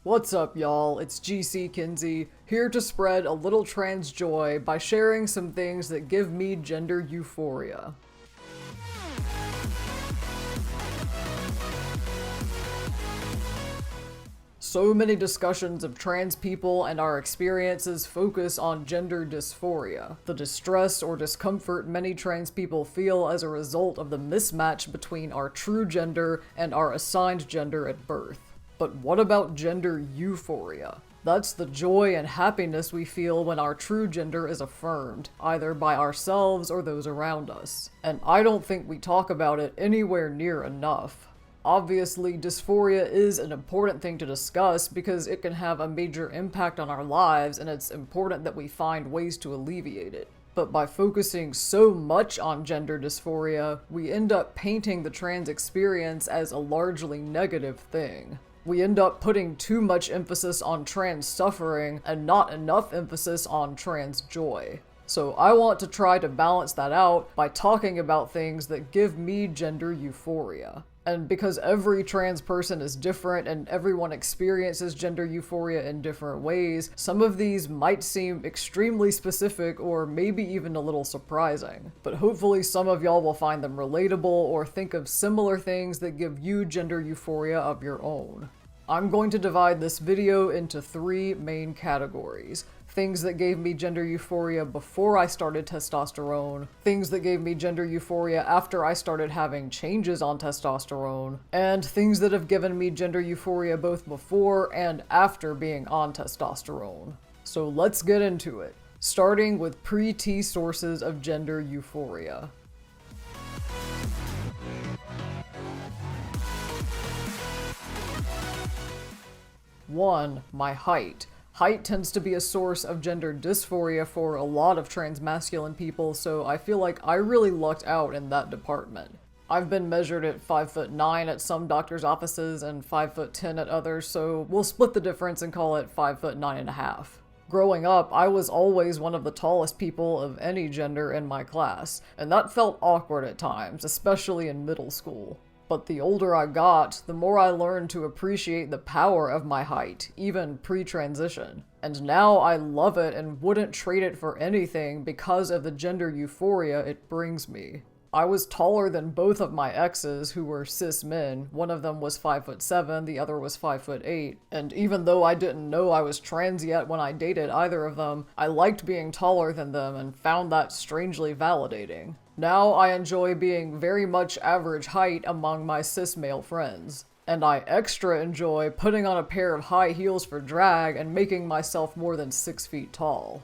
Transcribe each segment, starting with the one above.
What's up, y'all? It's GC Kinsey, here to spread a little trans joy by sharing some things that give me gender euphoria. So many discussions of trans people and our experiences focus on gender dysphoria, the distress or discomfort many trans people feel as a result of the mismatch between our true gender and our assigned gender at birth. But what about gender euphoria? That's the joy and happiness we feel when our true gender is affirmed, either by ourselves or those around us. And I don't think we talk about it anywhere near enough. Obviously, dysphoria is an important thing to discuss because it can have a major impact on our lives, and it's important that we find ways to alleviate it. But by focusing so much on gender dysphoria, we end up painting the trans experience as a largely negative thing. We end up putting too much emphasis on trans suffering and not enough emphasis on trans joy. So I want to try to balance that out by talking about things that give me gender euphoria. And because every trans person is different and everyone experiences gender euphoria in different ways, some of these might seem extremely specific or maybe even a little surprising. But hopefully some of y'all will find them relatable or think of similar things that give you gender euphoria of your own. I'm going to divide this video into three main categories. Things that gave me gender euphoria before I started testosterone, things that gave me gender euphoria after I started having changes on testosterone, and things that have given me gender euphoria both before and after being on testosterone. So let's get into it, starting with pre-T sources of gender euphoria. 1. My height. Height tends to be a source of gender dysphoria for a lot of trans masculine people, so I feel like I really lucked out in that department. I've been measured at 5'9" at some doctors' offices and 5'10" at others, so we'll split the difference and call it 5'9.5". Growing up, I was always one of the tallest people of any gender in my class, and that felt awkward at times, especially in middle school. But the older I got, the more I learned to appreciate the power of my height, even pre-transition. And now I love it and wouldn't trade it for anything because of the gender euphoria it brings me. I was taller than both of my exes, who were cis men. One of them was 5'7", the other was 5'8", and even though I didn't know I was trans yet when I dated either of them, I liked being taller than them and found that strangely validating. Now I enjoy being very much average height among my cis male friends. And I extra enjoy putting on a pair of high heels for drag and making myself more than 6 feet tall.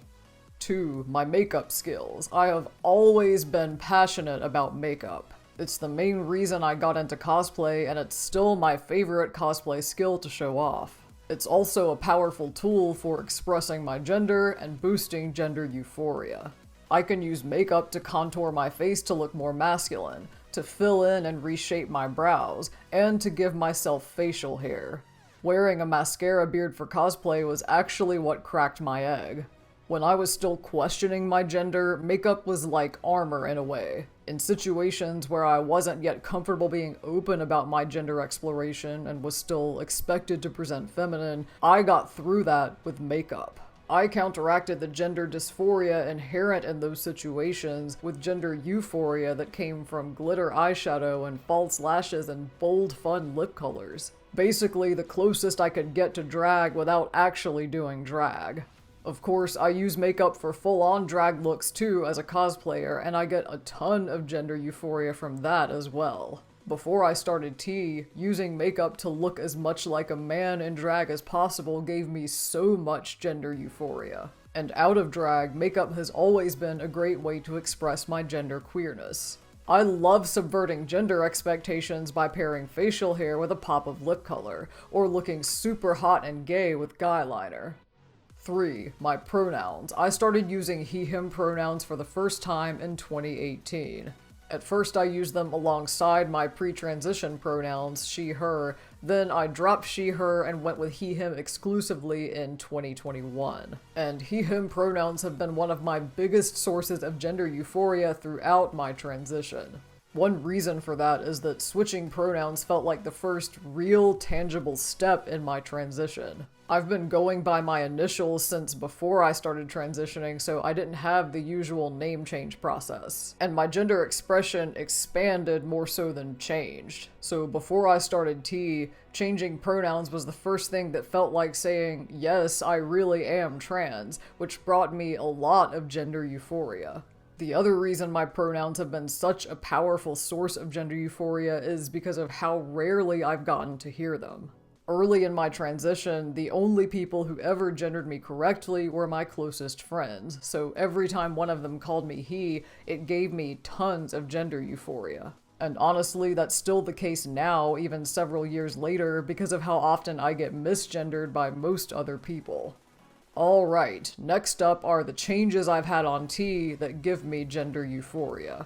2. My makeup skills. I have always been passionate about makeup. It's the main reason I got into cosplay, and it's still my favorite cosplay skill to show off. It's also a powerful tool for expressing my gender and boosting gender euphoria. I can use makeup to contour my face to look more masculine, to fill in and reshape my brows, and to give myself facial hair. Wearing a mascara beard for cosplay was actually what cracked my egg. When I was still questioning my gender, makeup was like armor in a way. In situations where I wasn't yet comfortable being open about my gender exploration and was still expected to present feminine, I got through that with makeup. I counteracted the gender dysphoria inherent in those situations with gender euphoria that came from glitter eyeshadow and false lashes and bold, fun lip colors. Basically, the closest I could get to drag without actually doing drag. Of course, I use makeup for full-on drag looks too as a cosplayer, and I get a ton of gender euphoria from that as well. Before I started T, using makeup to look as much like a man in drag as possible gave me so much gender euphoria. And out of drag, makeup has always been a great way to express my gender queerness. I love subverting gender expectations by pairing facial hair with a pop of lip color, or looking super hot and gay with guy liner. 3. My pronouns. I started using he/him pronouns for the first time in 2018. At first I used them alongside my pre-transition pronouns, she/her, then I dropped she/her and went with he/him exclusively in 2021. And he/him pronouns have been one of my biggest sources of gender euphoria throughout my transition. One reason for that is that switching pronouns felt like the first real tangible step in my transition. I've been going by my initials since before I started transitioning, so I didn't have the usual name change process. And my gender expression expanded more so than changed. So before I started T, changing pronouns was the first thing that felt like saying, yes, I really am trans, which brought me a lot of gender euphoria. The other reason my pronouns have been such a powerful source of gender euphoria is because of how rarely I've gotten to hear them. Early in my transition, the only people who ever gendered me correctly were my closest friends, so every time one of them called me he, it gave me tons of gender euphoria. And honestly, that's still the case now, even several years later, because of how often I get misgendered by most other people. Alright, next up are the changes I've had on T that give me gender euphoria.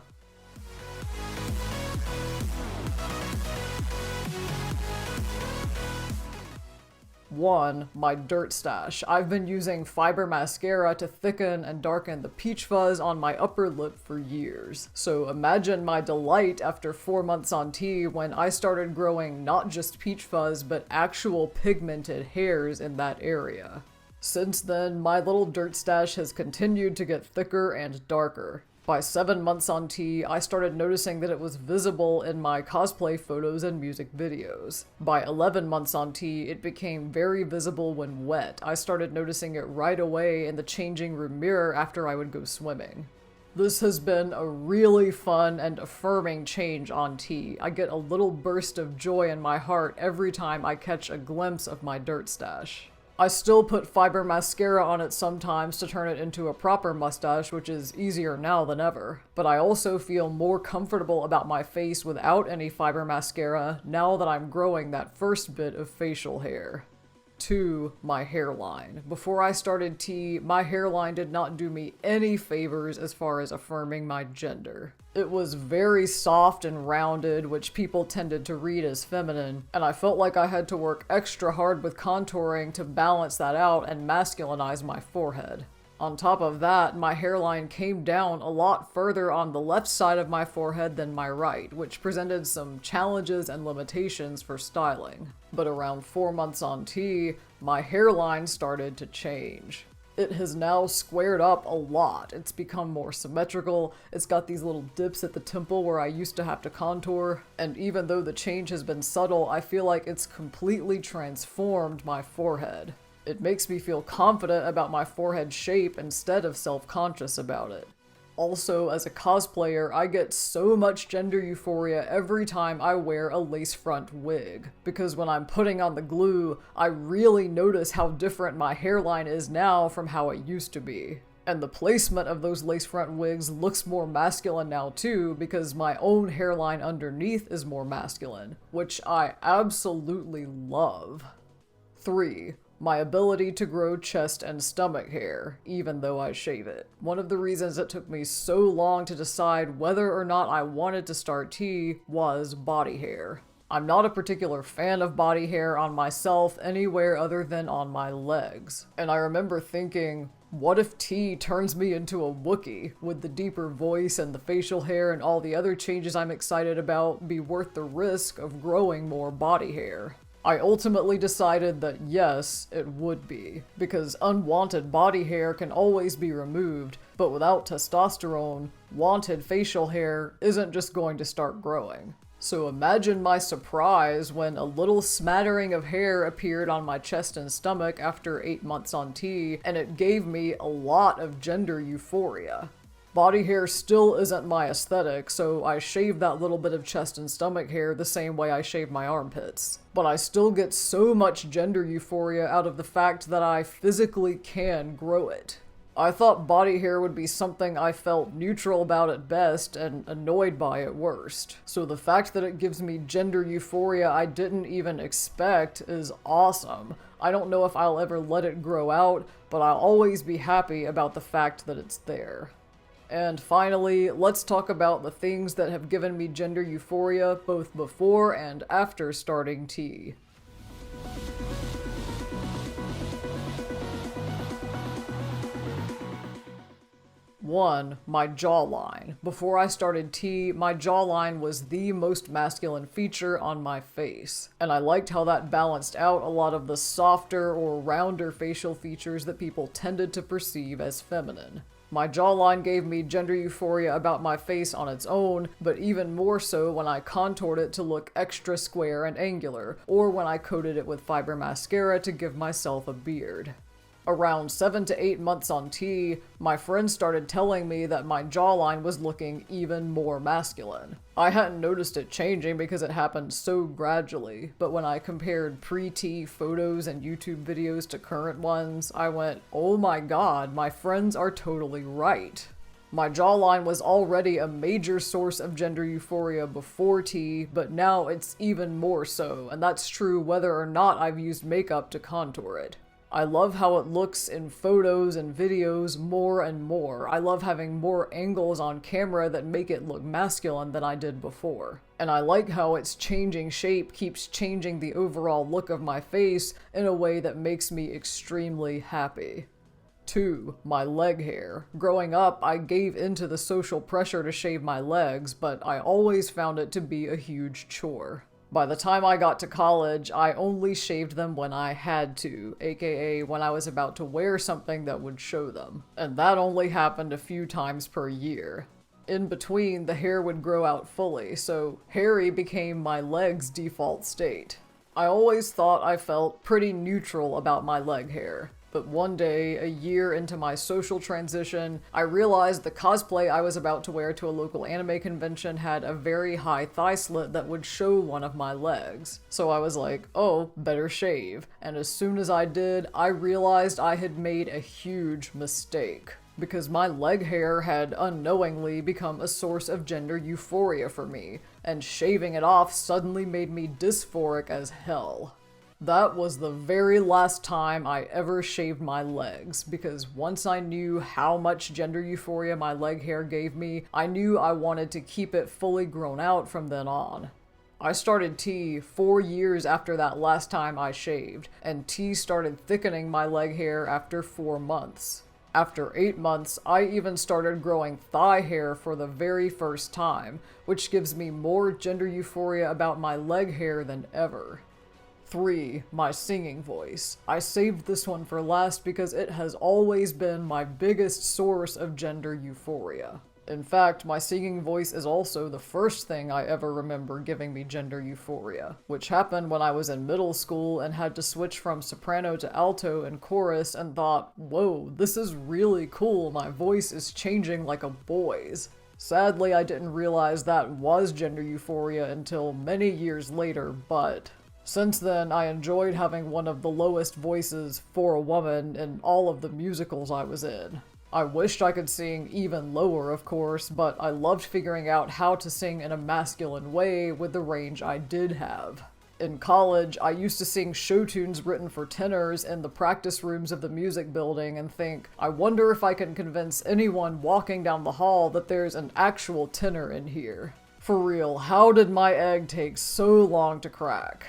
1. My dirt stash. I've been using fiber mascara to thicken and darken the peach fuzz on my upper lip for years. So imagine my delight after 4 months on T when I started growing not just peach fuzz but actual pigmented hairs in that area. Since then, my little dirt stash has continued to get thicker and darker. By 7 months on T, I started noticing that it was visible in my cosplay photos and music videos. By 11 months on T, it became very visible when wet. I started noticing it right away in the changing room mirror after I would go swimming. This has been a really fun and affirming change on T. I get a little burst of joy in my heart every time I catch a glimpse of my dirt stash. I still put fiber mascara on it sometimes to turn it into a proper mustache, which is easier now than ever. But I also feel more comfortable about my face without any fiber mascara now that I'm growing that first bit of facial hair. 2. My hairline. Before I started T, my hairline did not do me any favors as far as affirming my gender. It was very soft and rounded, which people tended to read as feminine, and I felt like I had to work extra hard with contouring to balance that out and masculinize my forehead. On top of that, my hairline came down a lot further on the left side of my forehead than my right, which presented some challenges and limitations for styling. But around 4 months on T, my hairline started to change. It has now squared up a lot. It's become more symmetrical, it's got these little dips at the temple where I used to have to contour, and even though the change has been subtle, I feel like it's completely transformed my forehead. It makes me feel confident about my forehead shape instead of self-conscious about it. Also, as a cosplayer, I get so much gender euphoria every time I wear a lace front wig. Because when I'm putting on the glue, I really notice how different my hairline is now from how it used to be. And the placement of those lace front wigs looks more masculine now too, because my own hairline underneath is more masculine, which I absolutely love. 3. My ability to grow chest and stomach hair, even though I shave it. One of the reasons it took me so long to decide whether or not I wanted to start T was body hair. I'm not a particular fan of body hair on myself anywhere other than on my legs. And I remember thinking, what if T turns me into a Wookiee? Would the deeper voice and the facial hair and all the other changes I'm excited about be worth the risk of growing more body hair? I ultimately decided that yes, it would be, because unwanted body hair can always be removed, but without testosterone, wanted facial hair isn't just going to start growing. So imagine my surprise when a little smattering of hair appeared on my chest and stomach after 8 months on T, and it gave me a lot of gender euphoria. Body hair still isn't my aesthetic, so I shave that little bit of chest and stomach hair the same way I shave my armpits. But I still get so much gender euphoria out of the fact that I physically can grow it. I thought body hair would be something I felt neutral about at best and annoyed by at worst. So the fact that it gives me gender euphoria I didn't even expect is awesome. I don't know if I'll ever let it grow out, but I'll always be happy about the fact that it's there. And finally, let's talk about the things that have given me gender euphoria both before and after starting T. 1. My jawline. Before I started T, my jawline was the most masculine feature on my face, and I liked how that balanced out a lot of the softer or rounder facial features that people tended to perceive as feminine. My jawline gave me gender euphoria about my face on its own, but even more so when I contoured it to look extra square and angular, or when I coated it with fiber mascara to give myself a beard. Around 7 to 8 months on T, my friends started telling me that my jawline was looking even more masculine. I hadn't noticed it changing because it happened so gradually, but when I compared pre-T photos and YouTube videos to current ones, I went, oh my god, my friends are totally right. My jawline was already a major source of gender euphoria before T, but now it's even more so, and that's true whether or not I've used makeup to contour it. I love how it looks in photos and videos more and more. I love having more angles on camera that make it look masculine than I did before. And I like how its changing shape keeps changing the overall look of my face in a way that makes me extremely happy. 2. My leg hair. Growing up, I gave into the social pressure to shave my legs, but I always found it to be a huge chore. By the time I got to college, I only shaved them when I had to, aka when I was about to wear something that would show them. And that only happened a few times per year. In between, the hair would grow out fully, so hairy became my leg's default state. I always thought I felt pretty neutral about my leg hair. But one day, a year into my social transition, I realized the cosplay I was about to wear to a local anime convention had a very high thigh slit that would show one of my legs. So I was like, oh, better shave. And as soon as I did, I realized I had made a huge mistake. Because my leg hair had unknowingly become a source of gender euphoria for me, and shaving it off suddenly made me dysphoric as hell. That was the very last time I ever shaved my legs, because once I knew how much gender euphoria my leg hair gave me, I knew I wanted to keep it fully grown out from then on. I started T 4 years after that last time I shaved, and T started thickening my leg hair after 4 months. After 8 months, I even started growing thigh hair for the very first time, which gives me more gender euphoria about my leg hair than ever. 3. My singing voice. I saved this one for last because it has always been my biggest source of gender euphoria. In fact, my singing voice is also the first thing I ever remember giving me gender euphoria, which happened when I was in middle school and had to switch from soprano to alto in chorus and thought, whoa, this is really cool, my voice is changing like a boy's. Sadly, I didn't realize that was gender euphoria until many years later, but since then, I enjoyed having one of the lowest voices for a woman in all of the musicals I was in. I wished I could sing even lower, of course, but I loved figuring out how to sing in a masculine way with the range I did have. In college, I used to sing show tunes written for tenors in the practice rooms of the music building and think, I wonder if I can convince anyone walking down the hall that there's an actual tenor in here. For real, how did my egg take so long to crack?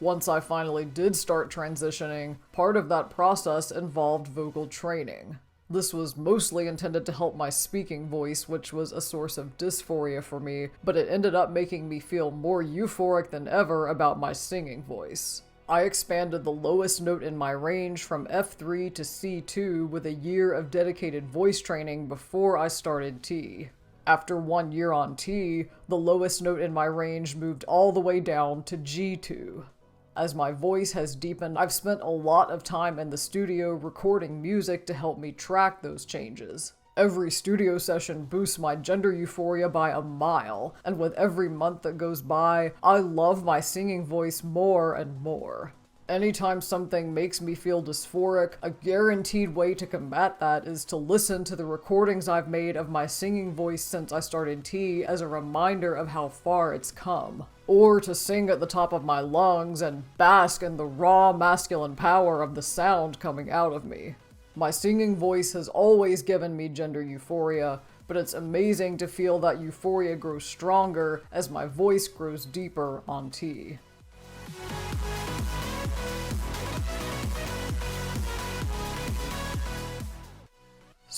Once I finally did start transitioning, part of that process involved vocal training. This was mostly intended to help my speaking voice, which was a source of dysphoria for me, but it ended up making me feel more euphoric than ever about my singing voice. I expanded the lowest note in my range from F3 to C2 with a year of dedicated voice training before I started T. After 1 year on T, the lowest note in my range moved all the way down to G2. As my voice has deepened, I've spent a lot of time in the studio recording music to help me track those changes. Every studio session boosts my gender euphoria by a mile, and with every month that goes by, I love my singing voice more and more. Anytime something makes me feel dysphoric, a guaranteed way to combat that is to listen to the recordings I've made of my singing voice since I started T as a reminder of how far it's come. Or to sing at the top of my lungs and bask in the raw masculine power of the sound coming out of me. My singing voice has always given me gender euphoria, but it's amazing to feel that euphoria grows stronger as my voice grows deeper on T.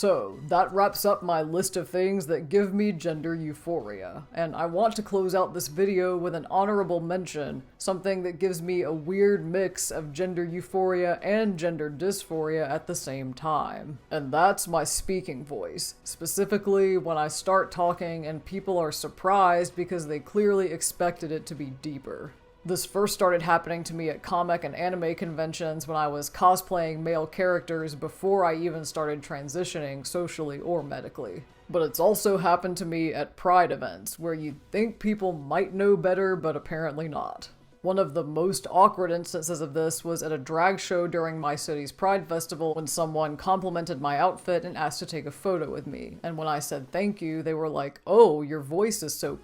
So, that wraps up my list of things that give me gender euphoria, and I want to close out this video with an honorable mention, something that gives me a weird mix of gender euphoria and gender dysphoria at the same time. And that's my speaking voice, specifically when I start talking and people are surprised because they clearly expected it to be deeper. This first started happening to me at comic and anime conventions when I was cosplaying male characters before I even started transitioning socially or medically. But it's also happened to me at Pride events, where you'd think people might know better, but apparently not. One of the most awkward instances of this was at a drag show during my city's Pride Festival when someone complimented my outfit and asked to take a photo with me, and when I said thank you, they were like, "Oh, your voice is so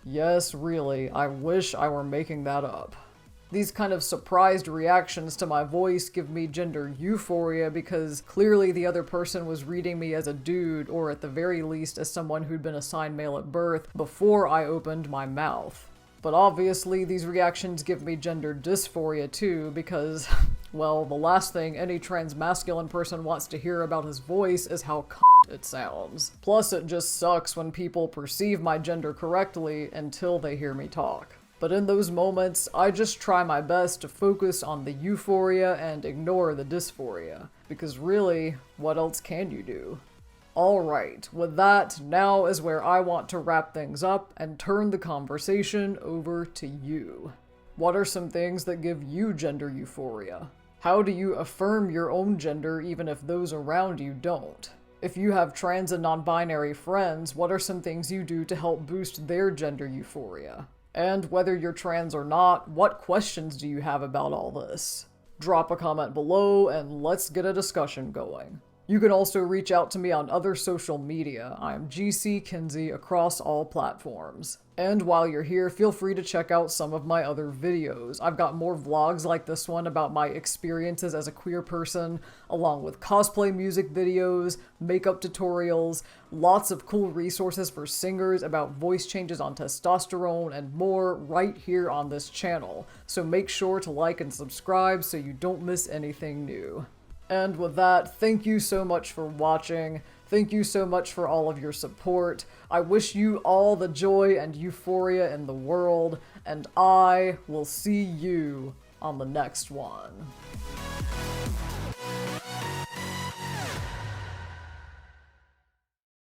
Yes, really, I wish I were making that up. These kind of surprised reactions to my voice give me gender euphoria because clearly the other person was reading me as a dude, or at the very least as someone who'd been assigned male at birth, before I opened my mouth. But obviously these reactions give me gender dysphoria too because, well, the last thing any transmasculine person wants to hear about his voice is how it sounds. Plus, it just sucks when people perceive my gender correctly until they hear me talk. But in those moments, I just try my best to focus on the euphoria and ignore the dysphoria. Because really, what else can you do? Alright, with that, now is where I want to wrap things up and turn the conversation over to you. What are some things that give you gender euphoria? How do you affirm your own gender even if those around you don't? If you have trans and non-binary friends, what are some things you do to help boost their gender euphoria? And whether you're trans or not, what questions do you have about all this? Drop a comment below and let's get a discussion going. You can also reach out to me on other social media. I'm GC Kinsey across all platforms. And while you're here, feel free to check out some of my other videos. I've got more vlogs like this one about my experiences as a queer person, along with cosplay music videos, makeup tutorials, lots of cool resources for singers about voice changes on testosterone, and more right here on this channel. So make sure to like and subscribe so you don't miss anything new. And with that, thank you so much for watching. Thank you so much for all of your support. I wish you all the joy and euphoria in the world, and I will see you on the next one.